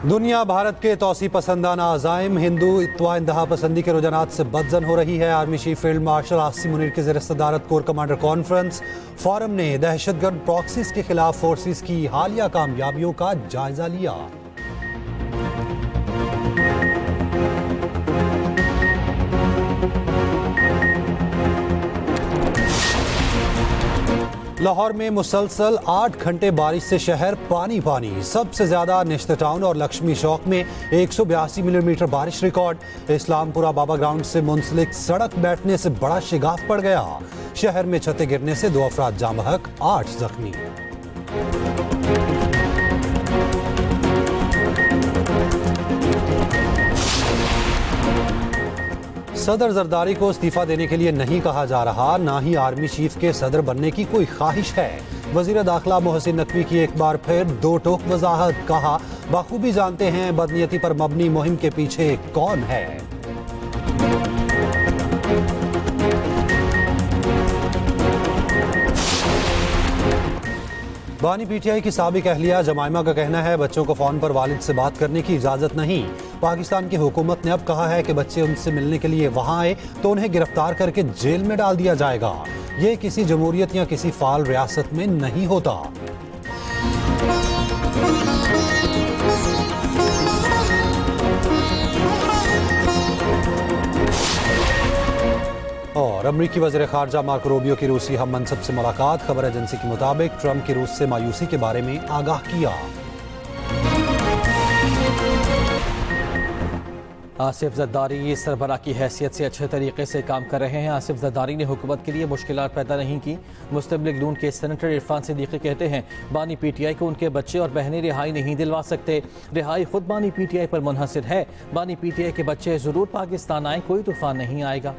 दुनिया भारत के तौसी पसंदाना अज़ाइम हिंदुत्व इंतहा पसंदी के रुझानात से बदजन हो रही है। Army chief field marshal Asim Munir की ज़ेर सदारत कोर कमांडर कॉन्फ्रेंस फोरम ने दहशतगर्द प्रॉक्सीज के खिलाफ फोर्सेस की हालिया कामयाबियों का जायजा लिया। लाहौर में मुसलसल 8 घंटे बारिश से शहर पानी पानी। सबसे ज्यादा निश्त टाउन और लक्ष्मी चौक में 182 मिलीमीटर बारिश रिकॉर्ड। इस्लामपुरा बाबा ग्राउंड से मुंसलिक सड़क बैठने से बड़ा शिगाफ पड़ गया। शहर में छतें गिरने से 2 अफराद जाँ बहक, 8 जख्मी। सदर जरदारी को इस्तीफा देने के लिए नहीं कहा जा रहा, ना ही आर्मी चीफ के सदर बनने की कोई ख्वाहिश है। वजीर दाखिला मोहसिन नकवी की एक बार फिर दो टोक वजाहत। कहा, बखूबी जानते हैं बदनीयती पर मबनी मुहिम के पीछे कौन है। बानी पीटीआई की साबिक अहलिया जमाइमा का कहना है, बच्चों को फोन पर वालिद से बात करने की इजाजत नहीं। पाकिस्तान की हुकूमत ने अब कहा है कि बच्चे उनसे मिलने के लिए वहां आए तो उन्हें गिरफ्तार करके जेल में डाल दिया जाएगा। ये किसी जमहूरियत या किसी फाल रियासत में नहीं होता। और अमरीकी वज़ीर ख़ारजा मार्को रूबियो की रूसी हम मनसब से मुलाकात। खबर एजेंसी के मुताबिक ट्रंप की रूस से मायूसी के बारे में आगाह किया। आसिफ ज़रदारी सरबराह की हैसियत से अच्छे तरीके से काम कर रहे हैं। आसिफ ज़रदारी ने हुकूमत के लिए मुश्किलात पैदा नहीं की। मुस्लिम लीग नून के सेनेटर इरफान सिद्दीकी कहते हैं, बानी पीटीआई को उनके बच्चे और बहनें रिहाई नहीं दिलवा सकते। रिहाई खुद बानी पीटीआई पर मुनहसर है। बानी पीटीआई के बच्चे ज़रूर पाकिस्तान आए, कोई तूफान नहीं आएगा।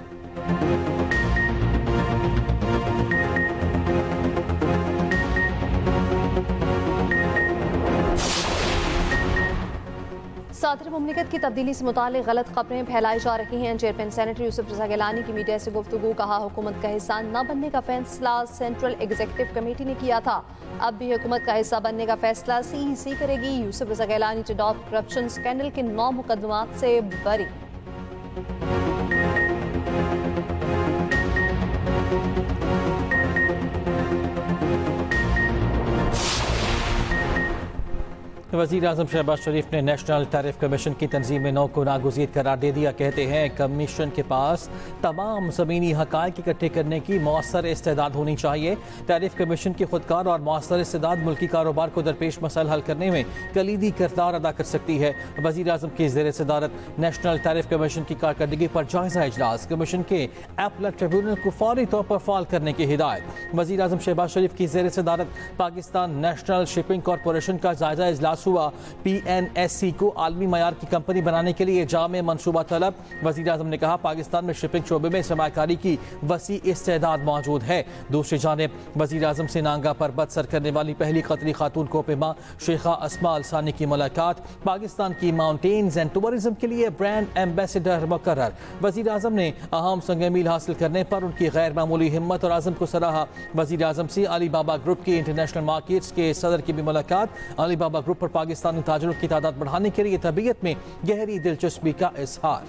सदर मुमलिकत की तब्दीली से मुतालिक गलत खबरें फैलाई जा रही हैं। चेयरमैन सेनेटर यूसुफ रज़ा गिलानी की मीडिया से गुफ्तगू। कहा, हुकूमत का हिस्सा न बनने का फैसला सेंट्रल एग्जीक्यूटिव कमेटी ने किया था, अब भी हुकूमत का हिस्सा बनने का फैसला CEC करेगी। यूसुफ रज़ा गिलानी टिडॉप करप्शन स्कैंडल के 9 मुकदमात से बरी। वज़ीर आज़म शहबाज शरीफ ने नेशनल टैरिफ कमीशन की तंजीम 9 को नागुज़ीर करार दे दिया। कहते हैं, कमीशन के पास तमाम ज़मीनी हक़ाइक़ इकट्ठे करने की मौसर इस्तेदाद होनी चाहिए। टैरिफ कमीशन की खुदकार और मौसर इस्तेदाद मुल्की कारोबार को दरपेश मसाइल हल करने में कलीदी किरदार अदा कर सकती है। वज़ीर आज़म की ज़ेर सदारत नेशनल टैरिफ कमीशन की कारकर्दगी पर जायज़ा इजलास। कमीशन के एपलेट ट्रिब्यूनल को फौरी तौर पर फ़ाल करने की हिदायत। वज़ीर आज़म शहबाज शरीफ की ज़ेर सदारत पाकिस्तान नेशनल शिपिंग कॉरपोरेशन का जायज़ा इजलास हुआ। PNSC को आलमी मयार की कंपनी बनाने के लिए जामे मनसूबा तलब। वज़ीर आज़म ने कहा, पाकिस्तान में शिपिंग शोबे में सरमायाकारी की वसी इस्तेदाद मौजूद है। दूसरी जानिब वज़ीर आज़म से नांगा पर बदसर करने वाली पहली कतरी खातून कोपेमा शेखा अस्मा अलसानी की मुलाकात। पाकिस्तान की माउंटेन्स एंड टूरिज्म के लिए ब्रांड एम्बेसडर मुकर्रर। वज़ीर आज़म ने अहम संग-मील हासिल करने पर उनकी गैर मामूली हिम्मत और आज़म को सराहा। वज़ीर आज़म से अली बाबा ग्रुप की इंटरनेशनल मार्केट्स के सदर की भी मुलाकात। अली बाबा ग्रुप पर पाकिस्तानी ताजरों की तादाद बढ़ाने के लिए तबीयत में गहरी दिलचस्पी का इजहार।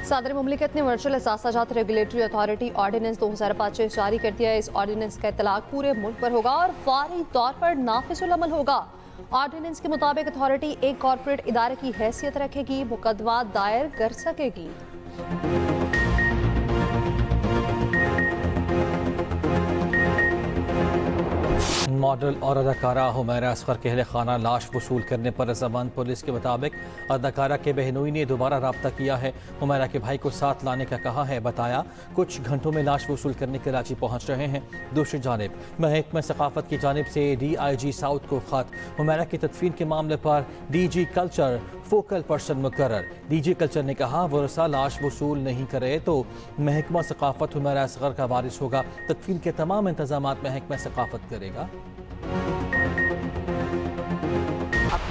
सदर मुमलिकत ने वर्चुअल एहसासात रेगुलेटरी अथॉरिटी ऑर्डिनेंस 2025 जारी कर दिया है। इस ऑर्डिनेंस का इतलाक पूरे मुल्क पर होगा और फौरी तौर पर नाफिजुल अमल होगा। ऑर्डिनेंस के मुताबिक अथॉरिटी एक कॉर्पोरेट इदारे की हैसियत रखेगी, मुकदमा दायर कर सकेगी। मॉडल और अदाकारा हुमैरा असगर के अहले खाना लाश वसूल करने पर रजामंद। पुलिस के मुताबिक अदाकारा के बहनोई ने दोबारा रब्ता किया है। हुमैरा के भाई को साथ लाने का कहा है। बताया, कुछ घंटों में लाश वसूल करने कराची पहुंच रहे हैं। दूसरी जानिब महकमा सकाफत की जानिब से DIG साउथ को खत। हुमैरा की तदफीन के मामले पर DG कल्चर फोकल पर्सन मुकर्रर। DG कल्चर ने कहा, वरसा लाश वसूल नहीं करे तो महकमा सकाफत हुमैरा असगर का वारिस होगा। तदफीन के तमाम इंतजाम महकमा सकाफत करेगा।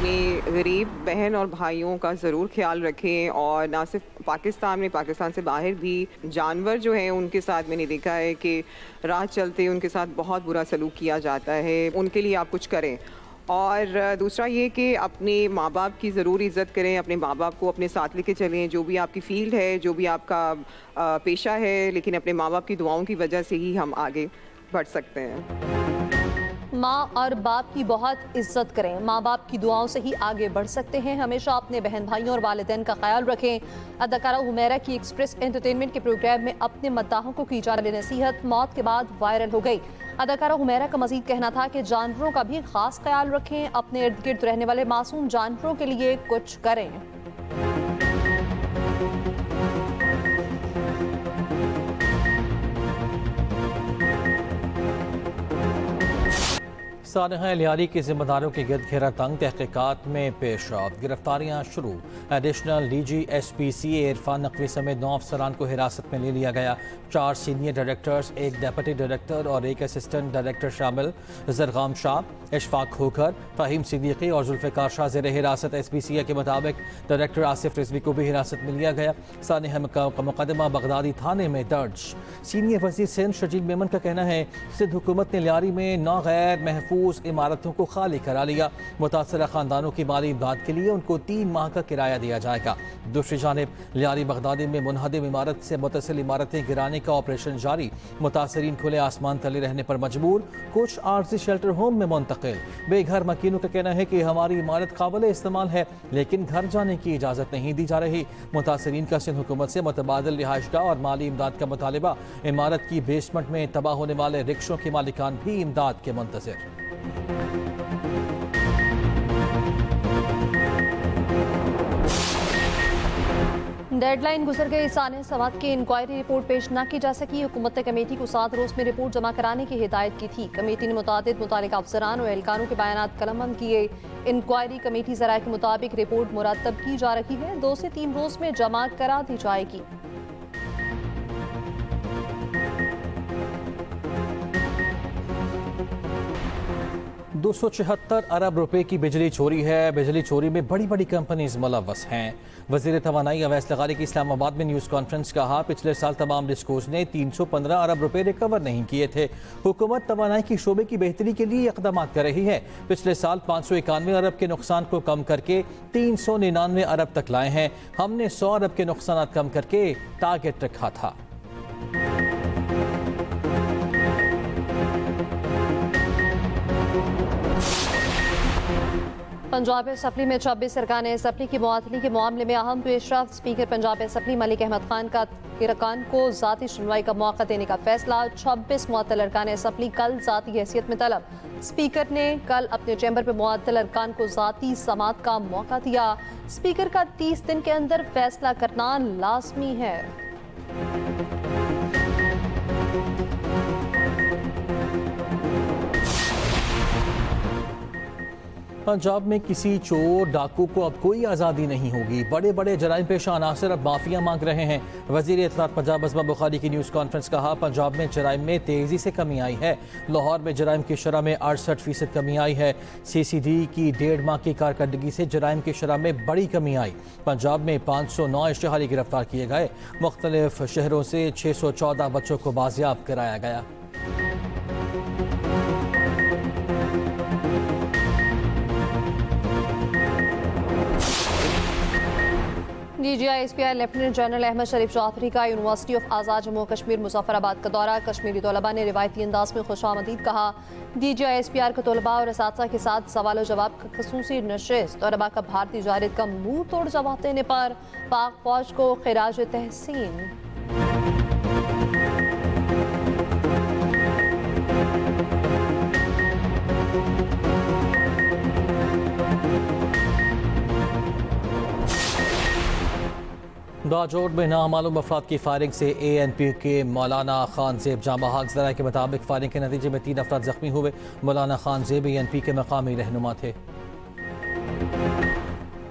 अपनी गरीब बहन और भाइयों का ज़रूर ख्याल रखें। और ना सिर्फ पाकिस्तान में, पाकिस्तान से बाहर भी जानवर जो हैं उनके साथ मैंने देखा है कि राह चलते उनके साथ बहुत बुरा सलूक किया जाता है। उनके लिए आप कुछ करें। और दूसरा ये कि अपने माँ बाप की ज़रूर इज़्ज़त करें, अपने माँ बाप को अपने साथ लेके चलें। जो भी आपकी फ़ील्ड है, जो भी आपका पेशा है, लेकिन अपने माँ बाप की दुआओं की वजह से ही हम आगे बढ़ सकते हैं। माँ और बाप की बहुत इज्जत करें, माँ बाप की दुआओं से ही आगे बढ़ सकते हैं। हमेशा अपने बहन भाइयों और वालिदैन का ख्याल रखें। अदाकारा हुमैरा की एक्सप्रेस एंटरटेनमेंट के प्रोग्राम में अपने मद्दाहों को की जाने वाली नसीहत मौत के बाद वायरल हो गई। अदाकारा हुमैरा का मजीद कहना था कि जानवरों का भी खास ख्याल रखें, अपने इर्द गिर्द रहने वाले मासूम जानवरों के लिए कुछ करें। सानहा लियारी के जिम्मेदारों के गिरद घेरा तंग तहकीकात में पेश आ गिरफ्तारियाँ शुरू। एडिशनल DG/SPC इरफान नकवी समेत 9 अफसरान को हिरासत में ले लिया गया। 4 सीनियर डायरेक्टर्स, 1 डेप्यूटी डायरेक्टर और 1 असिस्टेंट डायरेक्टर शामिल। जरगाम शाह, इशफाक खोखर, फ़हीम सिद्दीकी और जुल्फ़िकार शाह ज़ेर हिरासत। SPCA के मुताबिक डायरेक्टर आसिफ रिजवी को भी हिरासत में लिया गया। सानहा का मुकदमा बगदादी थाने में दर्ज। सीनियर वज़ीर सिंध शजील मेमन का कहना है सिंध हुकूमत ने लियारी में 9 गैर महफूज इमारतों को खाली करा लिया। मुतासरा खानदानों की माली इमदाद के लिए उनको 3 माह का किराया दिया जाएगा। दूसरी जानिब लियारी बगदादी में मुनहदिम इमारत से मुतसिल इमारतें गिराने का ऑपरेशन जारी। मुतासरीन खुले आसमान तले रहने पर मजबूर, कुछ आर्जी शेल्टर होम में मुंतकिल। बेघर मकीनों का कहना है कि हमारी इमारत काबिल इस्तेमाल है लेकिन घर जाने की इजाज़त नहीं दी जा रही। मुतासरीन का सिंध हुकूमत से मुतबादिल रिहाइशगाह और माली इमदाद का मुतालिबा। इमारत की बेसमेंट में तबाह होने वाले रिक्शों के मालिकान भी इमदाद के मुंतज़िर। डेडलाइन गुजर गई। सानह समात की इंक्वायरी रिपोर्ट पेश न की जा सकी। हुकूमत ने कमेटी को 7 रोज में रिपोर्ट जमा कराने की हिदायत की थी। कमेटी ने मुतालिका अफसरान और एहलकारों के बयानात कलमबंद किए। इंक्वायरी कमेटी ज़राए के मुताबिक रिपोर्ट मुरतब की जा रही है, 2 से 3 रोज में जमा करा दी जाएगी। 276 अरब रुपए की बिजली चोरी है। बिजली चोरी में बड़ी बड़ी कंपनीज मुलव्वस हैं। वज़ीर तवानाई अवैस लगारी की इस्लामाबाद में न्यूज़ कॉन्फ्रेंस कहा पिछले साल तमाम डिस्कोज ने 315 अरब रुपए रिकवर नहीं किए थे। हुकूमत तवानाई की शोबे की बेहतरी के लिए इक़दाम कर रही है। पिछले साल 591 अरब के नुकसान को कम करके 399 अरब तक लाए हैं। हमने 100 अरब के नुकसान कम करके टारगेट रखा था। पंजाब असम्बली में 26 अरकान असम्बली की मुअत्तली के मामले में अहम पेशरफ्त। स्पीकर पंजाब असम्बली मलिक अहमद खान का अरकान को ज़ाती सुनवाई का मौका देने का फैसला। 26 मुअत्तल अरकान असम्बली कल ज़ाती हैसियत में तलब। स्पीकर ने कल अपने चैम्बर पर मुअत्तल अरकान को ज़ाती समात का मौका दिया। स्पीकर का 30 दिन के अंदर फैसला करना लाजमी है। पंजाब में किसी चोर डाकू को अब कोई आज़ादी नहीं होगी। बड़े बड़े जराइम पेशा अनासर अब माफिया मांग रहे हैं। वज़ीर इत्तलात पंजाब अज़मा बुखारी की न्यूज़ कॉन्फ्रेंस कहा पंजाब में जराइम में तेज़ी से कमी आई है। लाहौर में जराइम की शरह में 68% कमी आई है। CCD की 1.5 माह की कारकर्दगी से जराइम की शरह में बड़ी कमी आई। पंजाब में 509 इश्तिहारी गिरफ्तार किए गए। मुख्तलिफ शहरों से 614 बच्चों को बाजियाब कराया गया। DGI/SPI लेफ्टिनेंट जनरल अहमद शरीफ चौधरी का यूनिवर्सिटी ऑफ आज़ाद जम्मू कश्मीर मुजफ्फराबाद का दौरा। कश्मीरी तलबा ने रिवायती अंदाज में खुशामदीद कहा। DGI/SPI के तलबा और असातिज़ा के साथ सवाल जवाब का खसूसी नशिस्त। तलबा का भारतीय जारिद का मुंह तोड़ जवाब देने पर पाक फौज को खिराज तहसीन। दाजोड़ में नामालूम अफराद की फायरिंग से ANP के मौलाना खान ज़ेब जाँ बहक। ज़राए के मुताबिक फायरिंग के नतीजे में 3 अफराद जख्मी हुए। मौलाना खान ज़ेब ANP के मकामी रहनुमा थे।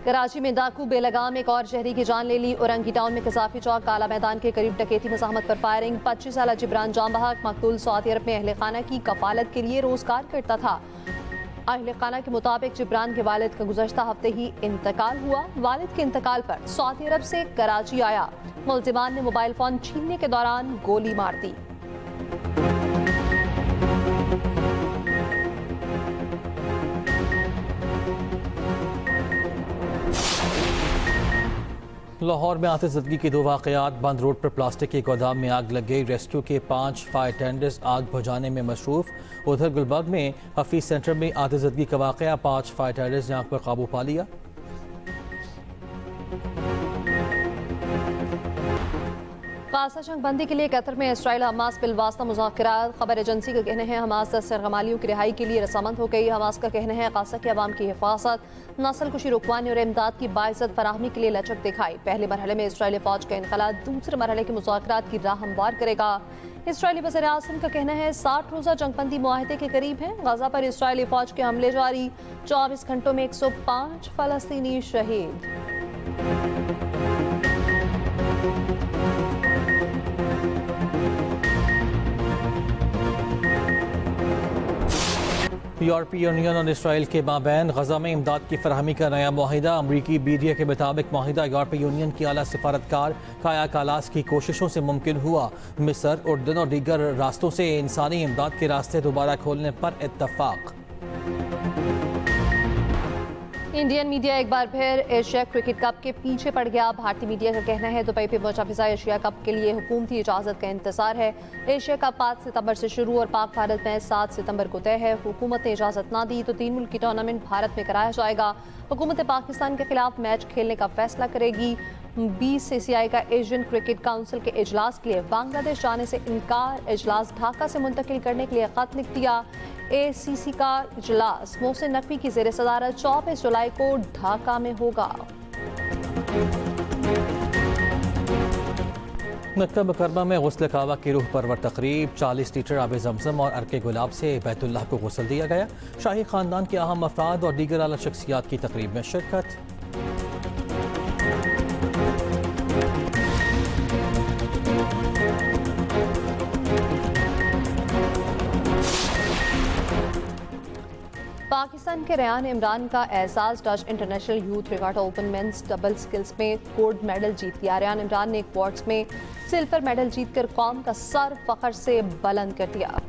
कराची में डाकू बेलगाम एक और शहरी की जान ले ली। औरंगी टाउन में कसाफी चौक काला मैदान के करीब डकैती मज़ाहमत पर फायरिंग। 25 साला जिब्रान जाँ बहक मकतूल सऊदी अरब में अहले खाना की कफालत के लिए रोजगार करता था। अहले खाना के मुताबिक जिब्रान के वालिद का गुज़श्ता हफ्ते ही इंतकाल हुआ। वालिद के इंतकाल पर सऊदी अरब से कराची आया मुल्जिमान ने मोबाइल फोन छीनने के दौरान गोली मार दी। लाहौर में आतिशबाजी के 2 वाक़यात। बंद रोड पर प्लास्टिक के गोदाम में आग लग गई। रेस्क्यू के 5 फायर टेंडर्स आग बुझाने में मसरूफ। उधर गुलबर्ग में हफीज सेंटर में आतिशबाजी का वाक़या। 5 फायर टेंडर्स ने आग पर काबू पा लिया। गाज़ा जंग बंदी के लिए कतर में इसराइल हमास बिलवास्ता मुज़ाकरात। खबर एजेंसी का कहना है हमास 10 सरगमालियों की रिहाई के लिए रजामंद हो गई। हमास का कहना है गाज़ा के अवाम की हिफाजत, नस्ल कुशी रुकवाने और इमदाद की बाइज़्ज़त फराहमी के लिए लचक दिखाई। पहले मरहले में इसराइली फौज का इनखला दूसरे मरहले के मुज़ाकरात की राह हमवार करेगा। इसराइली वज़ीर आज़म का कहना है 60 रोज़ा जंगबंदी मुआहदे के करीब है। गाज़ा पर इसराइली फौज के हमले जारी। 24 घंटों में 105 फ़लस्तीनी शहीद। यूरोपीय यूनियन और इसराइल के माबैन गजा में इमदाद की फराहमी का नया मुआहिदा। अमरीकी मीडिया के मुताबिक मुआहिदा यूरोपीय यूनियन की आला सिफारतकार काया कालास की कोशिशों से मुमकिन हुआ। मिस्र, उर्दन और दीगर रास्तों से इंसानी इमदाद के रास्ते दोबारा खोलने पर इत्तफाक। इंडियन मीडिया एक बार फिर एशिया क्रिकेट कप के पीछे पड़ गया। भारतीय मीडिया का कहना है दुबई पे मुतफ़िज़ा एशिया कप के लिए हुकूमती इजाज़त का इंतजार है। एशिया कप 5 सितंबर से शुरू और पाक भारत मैच 7 सितंबर को तय है। हुकूमत ने इजाज़त ना दी तो 3 मुल्की टूर्नामेंट भारत में कराया जाएगा। हुकूमत पाकिस्तान के खिलाफ मैच खेलने का फैसला करेगी। BCCI का एशियन क्रिकेट काउंसिल के इजलास के लिए बांग्लादेश जाने से इनकार। इजलास ढाका से मुंतकिल करने के लिए खत लिख दिया। ACC का इजलास मोहसिन नकवी की ज़ेर सदारत 24 जुलाई को ढाका में होगा। मक्का मुकर्रमा में गुस्ल काबा की रूह परवर तकरीब। 40 लीटर आब जमजम और अर्के गुलाब से बैतुल्लाह को गुस्ल दिया गया। शाही खानदान के अहम अफराद और दीगर आला शख्सियात की तकरीब में शिरकत। पाकिस्तान के रेयान इमरान का एहसास। Dutch international youth regatta open men's double skills में गोल्ड मेडल जीत लिया। रेयान इमरान ने क्वार्ट्स में सिल्वर मेडल जीतकर कौम का सर फख्र से बुलंद कर दिया।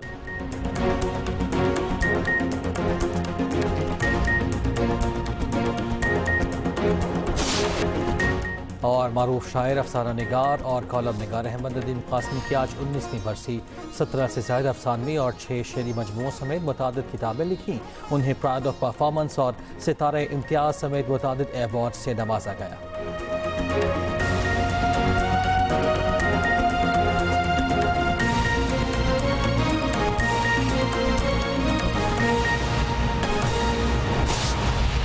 और मारूफ शायर, अफसाना निगार और कॉलम निगार अहमद नदीम कासमी की आज 19वीं बरसी। 17 से ज़्यादा अफसानवी और 6 शेरी मजमूओं समेत मुतादिद किताबें लिखीं। उन्हें प्राइड ऑफ परफॉर्मेंस और सितारे इम्तियाज़ समेत मुतादिद अवार्ड से नवाजा गया।